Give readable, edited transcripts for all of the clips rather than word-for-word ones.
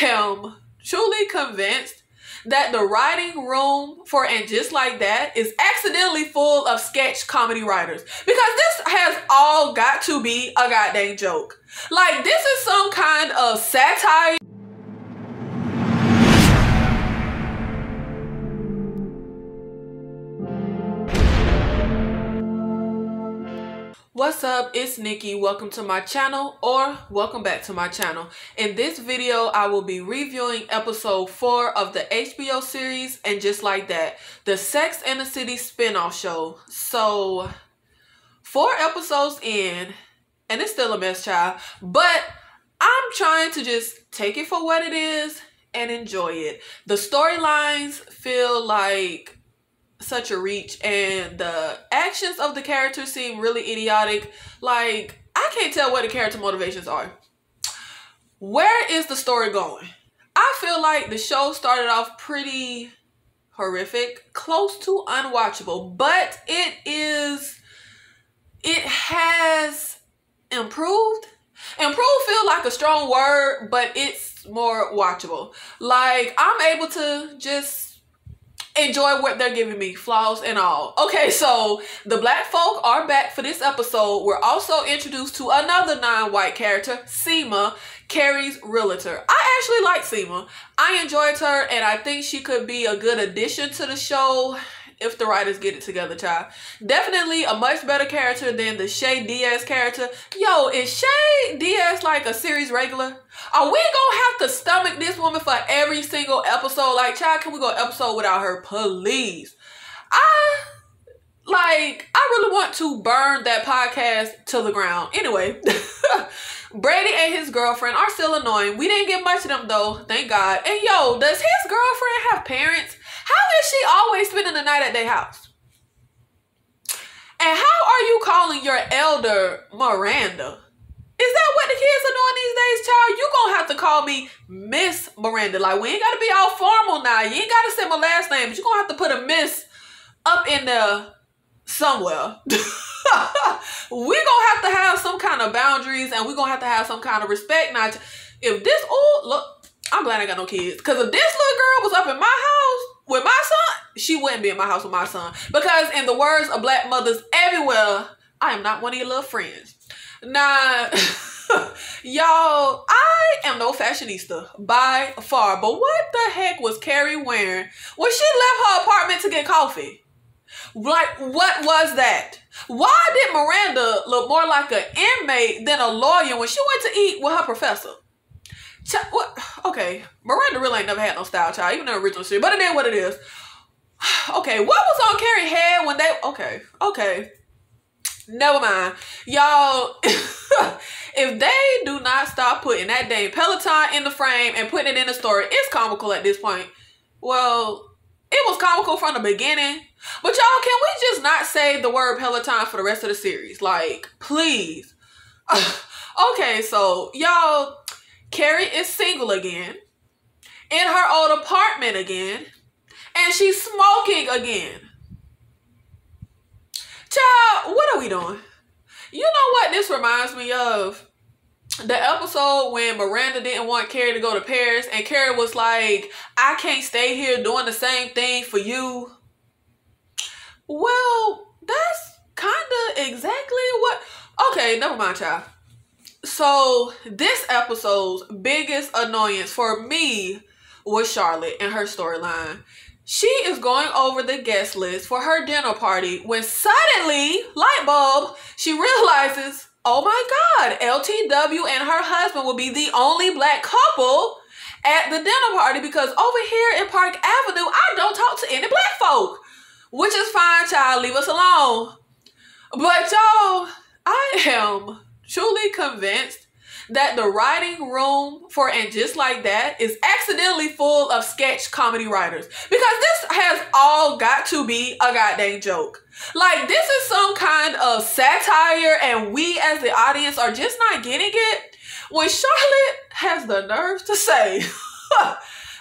am truly convinced that the writing room for And Just Like That is accidentally full of sketch comedy writers, because this has all got to be a goddamn joke. Like, this is some kind of satire. What's up, it's Nikki. Welcome to my channel, or welcome back to my channel. In this video, I will be reviewing episode 4 of the HBO series And Just Like That, the Sex and the City spinoff show. So, 4 episodes in, and it's still a mess, child, but I'm trying to just take it for what it is and enjoy it. The storylines feel like such a reach, and the actions of the characters seem really idiotic. Like, I can't tell what the character motivations are. Where is the story going? I feel like the show started off pretty horrific, close to unwatchable, but it has improved. Improved feel like a strong word, but it's more watchable. Like, I'm able to just enjoy what they're giving me, flaws and all. Okay, so the black folk are back for this episode. We're also introduced to another non-white character, Seema, Carrie's realtor. I actually like Seema. I enjoyed her, and I think she could be a good addition to the show if the writers get it together, child. Definitely a much better character than the Shay Diaz character. Yo, is Shay Diaz like a series regular? Are we gonna have to stomach this woman for every single episode? Like, child, can we go an episode without her, please? I really want to burn that podcast to the ground. Anyway, Brady and his girlfriend are still annoying. We didn't get much of them though, thank God. And yo, does his girlfriend have parents? How is she always spending the night at their house? And how are you calling your elder Miranda? Is that what the kids are doing these days, child? You gonna have to call me Miss Miranda. Like, we ain't gotta be all formal now. You ain't gotta say my last name, but you gonna have to put a miss up in there somewhere. We gonna have to have some kind of boundaries, and we gonna have to have some kind of respect. Now, if this, oh, look, I'm glad I got no kids. Because if this little girl was up in my house with my son, she wouldn't be in my house with my son. Because in the words of black mothers everywhere, I am not one of your little friends. Nah, y'all, I am no fashionista by far. But what the heck was Carrie wearing when she left her apartment to get coffee? Like, what was that? Why did Miranda look more like an inmate than a lawyer when she went to eat with her professor? What? Okay, Miranda really ain't never had no style, child, even the original series, but it is what it is. Okay, what was on Carrie's head when they... Okay. Never mind. Y'all, if they do not stop putting that dang Peloton in the frame and putting it in the story, it's comical at this point. Well, it was comical from the beginning. But y'all, can we just not say the word Peloton for the rest of the series? Like, please. Okay, so, y'all, Carrie is single again, in her old apartment again, and she's smoking again. Child, what are we doing? You know what this reminds me of? The episode when Miranda didn't want Carrie to go to Paris, and Carrie was like, I can't stay here doing the same thing for you. Well, that's kind of exactly what... Okay, never mind, child. So, this episode's biggest annoyance for me was Charlotte and her storyline. She is going over the guest list for her dinner party when suddenly, light bulb, she realizes, oh my God, LTW and her husband will be the only black couple at the dinner party, because over here in Park Avenue, I don't talk to any black folk. Which is fine, child, leave us alone. But y'all, I am truly convinced that the writing room for And Just Like That is accidentally full of sketch comedy writers, because this has all got to be a goddamn joke. Like, this is some kind of satire, and we as the audience are just not getting it. When Charlotte has the nerve to say,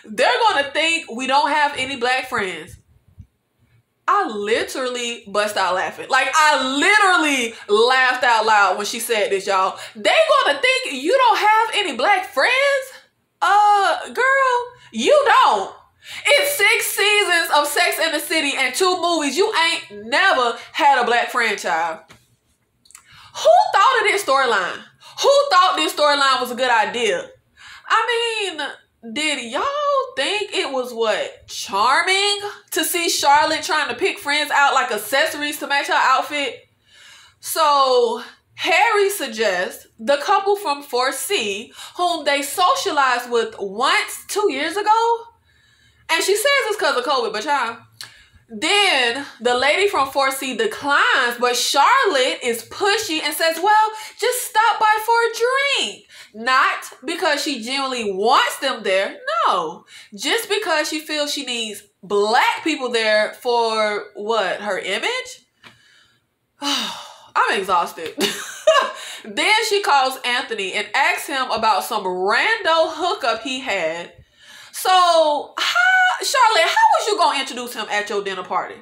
they're gonna think we don't have any black friends. I literally bust out laughing. Like, I literally laughed out loud when she said this, y'all. They gonna think you don't have any black friends? You don't. It's 6 seasons of Sex in the City and 2 movies. You ain't never had a black franchise. Who thought of this storyline? Who thought this storyline was a good idea? I mean, did y'all think it was charming to see Charlotte trying to pick friends out like accessories to match her outfit? So Harry suggests the couple from 4C, whom they socialized with once 2 years ago. And she says it's because of COVID, but y'all. Then the lady from 4C declines, but Charlotte is pushy and says, well, just stop by for a drink. Not because she genuinely wants them there. No, just because she feels she needs black people there for what? Her image? I'm exhausted. Then she calls Anthony and asks him about some rando hookup he had. So, Charlotte, how was you going to introduce him at your dinner party?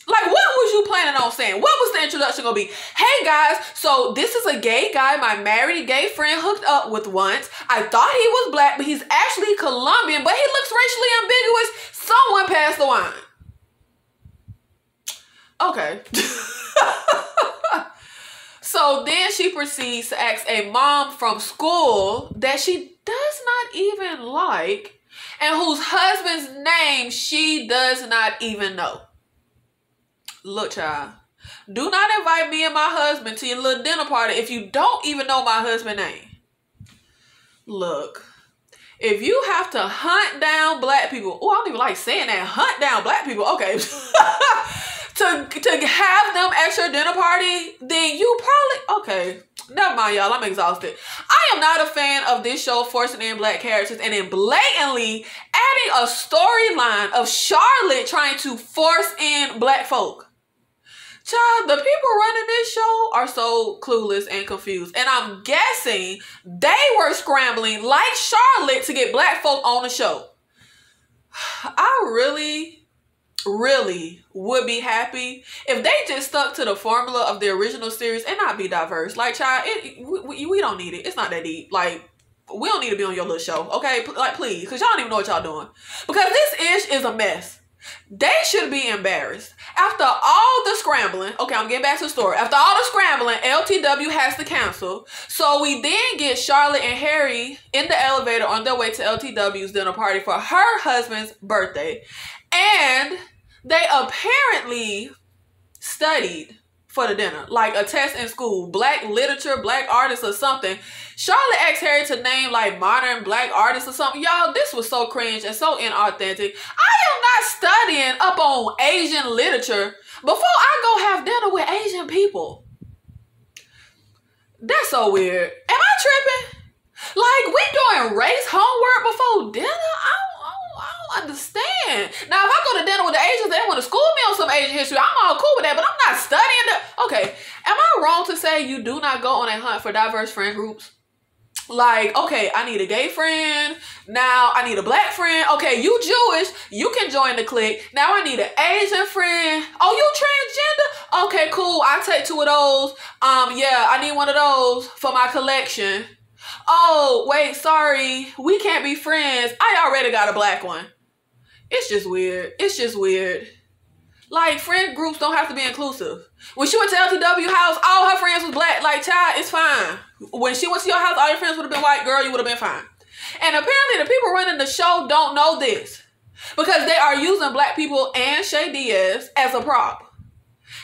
Like, what was you planning on saying? What was the introduction going to be? Hey, guys, so this is a gay guy my married gay friend hooked up with once. I thought he was black, but he's actually Colombian, but he looks racially ambiguous. Someone pass the wine. Okay. So then she proceeds to ask a mom from school that she does not even like and whose husband's name she does not even know. Look, child, do not invite me and my husband to your little dinner party if you don't even know my husband's name. Look, if you have to hunt down black people, oh, I don't even like saying that, hunt down black people, okay, to have them at your dinner party, then you probably, okay, never mind, y'all, I'm exhausted. I am not a fan of this show forcing in black characters and then blatantly adding a storyline of Charlotte trying to force in black folk. Child, the people running this show are so clueless and confused. And I'm guessing they were scrambling like Charlotte to get black folk on the show. I really would be happy if they just stuck to the formula of the original series and not be diverse. Like, child, we don't need it. It's not that deep. Like, we don't need to be on your little show, okay? Like, please, because y'all don't even know what y'all doing. Because this ish is a mess. They should be embarrassed. After all the scrambling, okay, I'm getting back to the story. After all the scrambling, LTW has to cancel. So we then get Charlotte and Harry in the elevator on their way to LTW's dinner party for her husband's birthday. And they apparently studied for the dinner, like a test in school, black literature, black artists or something. Charlotte asked Harry to name like modern black artists or something. Y'all, this was so cringe and so inauthentic. I am not studying up on Asian literature before I go have dinner with Asian people. That's so weird. Am I tripping? Like, we doing race homework before dinner? I don't understand. Now, if I go to dinner with the Asians, they want to school me on some Asian history. I'm all cool with that, but I'm not studying the... Okay, am I wrong to say you do not go on a hunt for diverse friend groups? Like, okay, I need a gay friend. Now, I need a black friend. Okay, you Jewish. You can join the clique. Now, I need an Asian friend. Oh, you transgender? Okay, cool. I'll take 2 of those. Yeah, I need one of those for my collection. Oh, wait, sorry. We can't be friends. I already got a black one. It's just weird. It's just weird. Like, friend groups don't have to be inclusive. When she went to LTW house, all her friends was black. Like, child, it's fine. When she went to your house, all your friends would have been white. Girl, you would have been fine. And apparently the people running the show don't know this. Because they are using black people and Shay Diaz as a prop.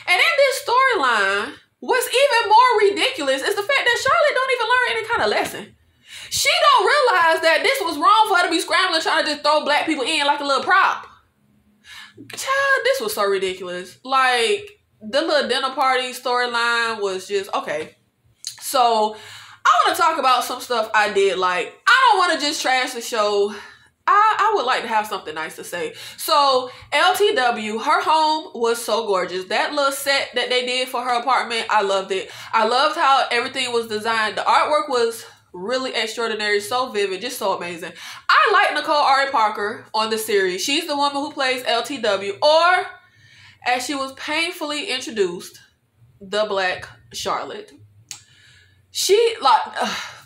And in this storyline, what's even more ridiculous is the fact that Charlotte don't even learn any kind of lesson. She don't realize that this was wrong for her to be scrambling trying to just throw black people in like a little prop. Child, this was so ridiculous. Like, the little dinner party storyline was just, okay. So, I want to talk about some stuff I did like. I don't want to just trash the show. I would like to have something nice to say. So, LTW, her home was so gorgeous. That little set that they did for her apartment, I loved it. I loved how everything was designed. The artwork was really extraordinary, so vivid, just so amazing. I like Nicole Ari Parker on the series. She's the woman who plays LTW, or as she was painfully introduced, the Black Charlotte. She, like,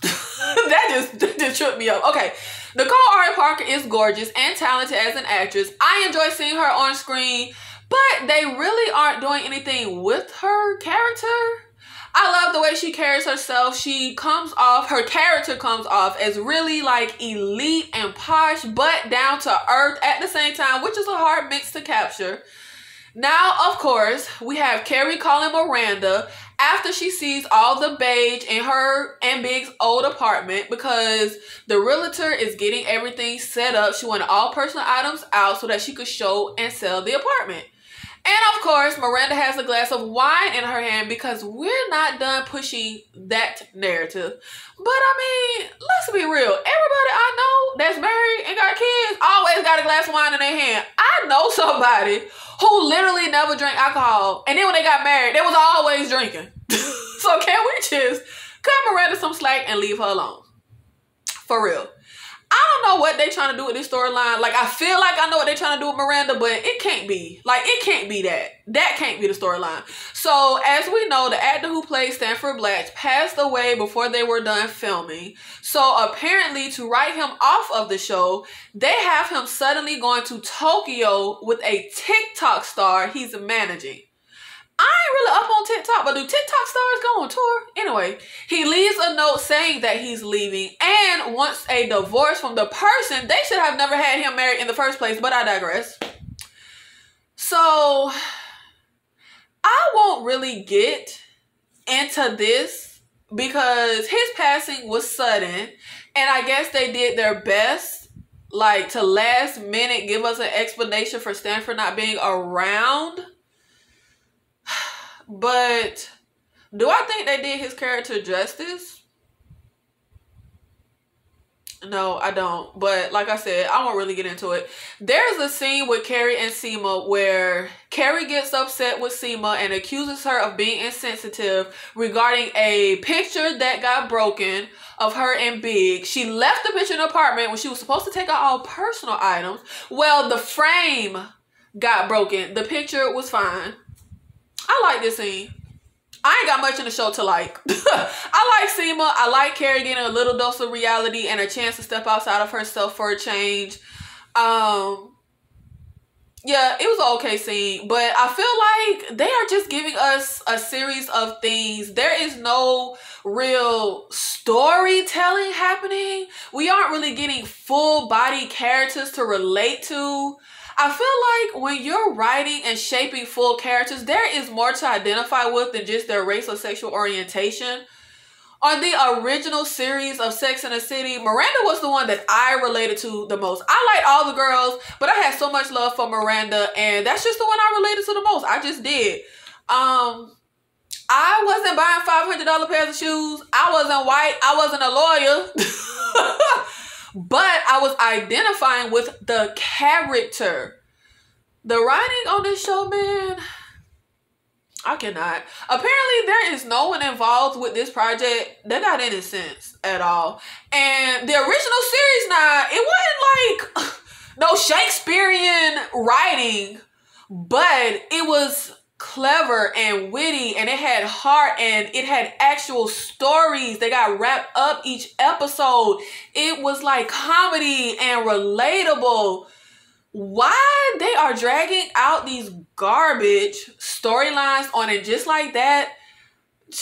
that just tripped me up. Okay, Nicole Ari Parker is gorgeous and talented as an actress. I enjoy seeing her on screen, but they really aren't doing anything with her character. I love the way she carries herself. Her character comes off as really like elite and posh, but down to earth at the same time, which is a hard mix to capture. Now, of course, we have Carrie calling Miranda after she sees all the beige in her and Big's old apartment because the realtor is getting everything set up. She wanted all personal items out so that she could show and sell the apartment. And of course, Miranda has a glass of wine in her hand because we're not done pushing that narrative. But I mean, let's be real. Everybody I know that's married and got kids always got a glass of wine in their hand. I know somebody who literally never drank alcohol. And then when they got married, they was always drinking. So can we just cut Miranda some slack and leave her alone? For real. I don't know what they trying to do with this storyline. Like, I feel like I know what they're trying to do with Miranda, but it can't be. Like, it can't be that. That can't be the storyline. So, as we know, the actor who played Stanford Blatch passed away before they were done filming. So, apparently, to write him off of the show, they have him suddenly going to Tokyo with a TikTok star he's managing. I ain't really up on TikTok, but do TikTok stars go on tour? Anyway, he leaves a note saying that he's leaving and wants a divorce from the person. They should have never had him married in the first place, but I digress. So, I won't really get into this because his passing was sudden, and I guess they did their best, like, to last minute give us an explanation for Stanford not being around. But do I think they did his character justice? No, I don't. But like I said, I won't really get into it. There's a scene with Carrie and Seema where Carrie gets upset with Seema and accuses her of being insensitive regarding a picture that got broken of her and Big. She left the picture in the apartment when she was supposed to take out all personal items. Well, the frame got broken. The picture was fine. I like this scene. I ain't got much in the show to like. I like Seema. I like Carrie getting a little dose of reality and a chance to step outside of herself for a change. Yeah, it was an okay scene. But I feel like they are just giving us a series of things. There is no real storytelling happening. We aren't really getting full body characters to relate to. I feel like when you're writing and shaping full characters, there is more to identify with than just their race or sexual orientation. On the original series of Sex and the City, Miranda was the one that I related to the most. I liked all the girls, but I had so much love for Miranda, and that's just the one I related to the most. I just did. I wasn't buying $500 pairs of shoes. I wasn't white. I wasn't a lawyer. But I was identifying with the character. The writing on this show, man, I cannot. Apparently, there is no one involved with this project that got any sense at all. And the original series, now, it wasn't like no Shakespearean writing, but it was clever and witty, and it had heart, and it had actual stories that got wrapped up each episode. It was like comedy and relatable. Why they are dragging out these garbage storylines on it just like that?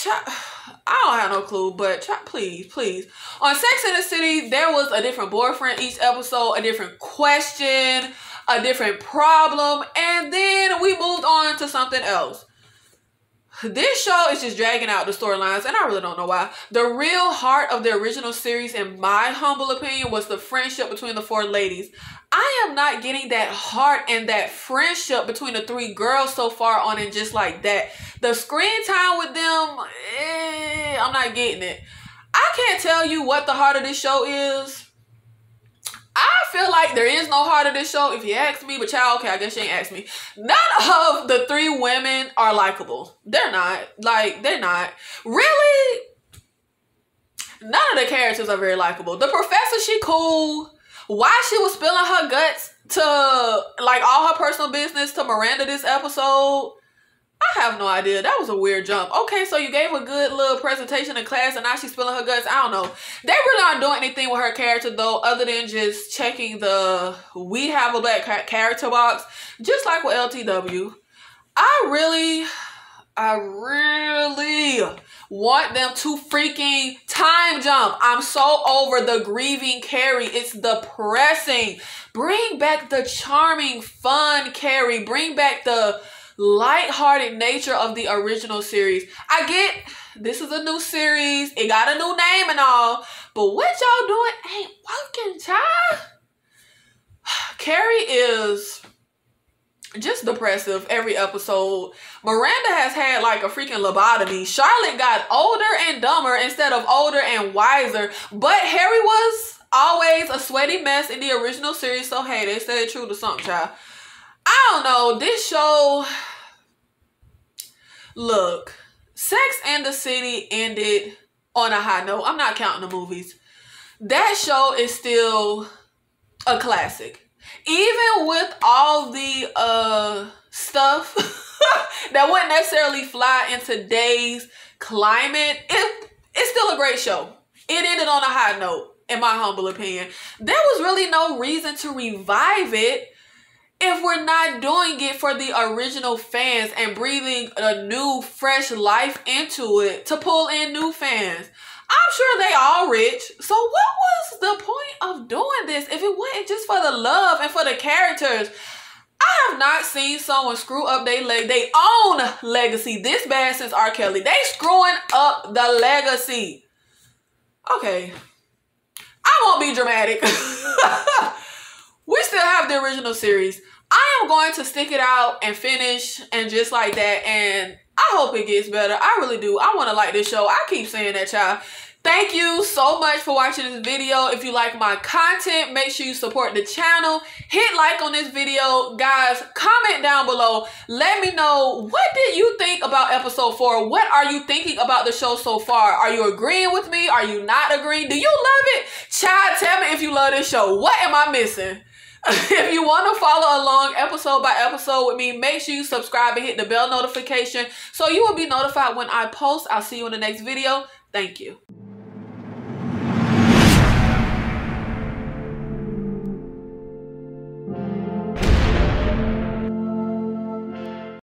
I don't have no clue, but please. On Sex and the City, there was a different boyfriend each episode, a different question, a different problem, and then we moved on to something else. This show is just dragging out the storylines, and I really don't know why. The real heart of the original series, in my humble opinion, was the friendship between the four ladies. I am not getting that heart and that friendship between the three girls so far on it just like that. The screen time with them, I'm not getting it. I can't tell you what the heart of this show is. I feel like there is no heart of this show if you ask me, but y'all, okay, I guess you ain't asked me. None of the three women are likable. They're not. Like, they're not. Really? None of the characters are very likable. The professor, she cool. Why she was spilling her guts to, like, all her personal business to Miranda this episode, I have no idea. That was a weird jump. Okay, so you gave a good little presentation in class and now she's spilling her guts. I don't know. They really aren't doing anything with her character though, other than just checking the "we have a black character" box, just like with LTW. I really want them to freaking time jump. I'm so over the grieving Carrie. It's depressing. Bring back the charming, fun Carrie. Bring back the lighthearted nature of the original series. I get this is a new series. It got a new name and all. But what y'all doing ain't working, child. Carrie is just depressive every episode. Miranda has had like a freaking lobotomy. Charlotte got older and dumber instead of older and wiser. But Harry was always a sweaty mess in the original series. So hey, they said true to something, child. I don't know. This show, look, Sex and the City ended on a high note. I'm not counting the movies. That show is still a classic. Even with all the stuff that wouldn't necessarily fly in today's climate, it's still a great show. It ended on a high note, in my humble opinion. There was really no reason to revive it if we're not doing it for the original fans and breathing a new, fresh life into it to pull in new fans. I'm sure they all rich. So what was the point of doing this if it wasn't just for the love and for the characters? I have not seen someone screw up their own legacy this bad since R. Kelly. They screwing up the legacy. Okay. I won't be dramatic. We still have the original series. I am going to stick it out and finish and just like that. And I hope it gets better. I really do. I want to like this show. I keep saying that, child. Thank you so much for watching this video. If you like my content, make sure you support the channel. Hit like on this video. Guys, comment down below. Let me know, what did you think about episode 4? What are you thinking about the show so far? Are you agreeing with me? Are you not agreeing? Do you love it? Child, tell me if you love this show. What am I missing? If you want to follow along episode by episode with me, make sure you subscribe and hit the bell notification so you will be notified when I post. I'll see you in the next video. Thank you.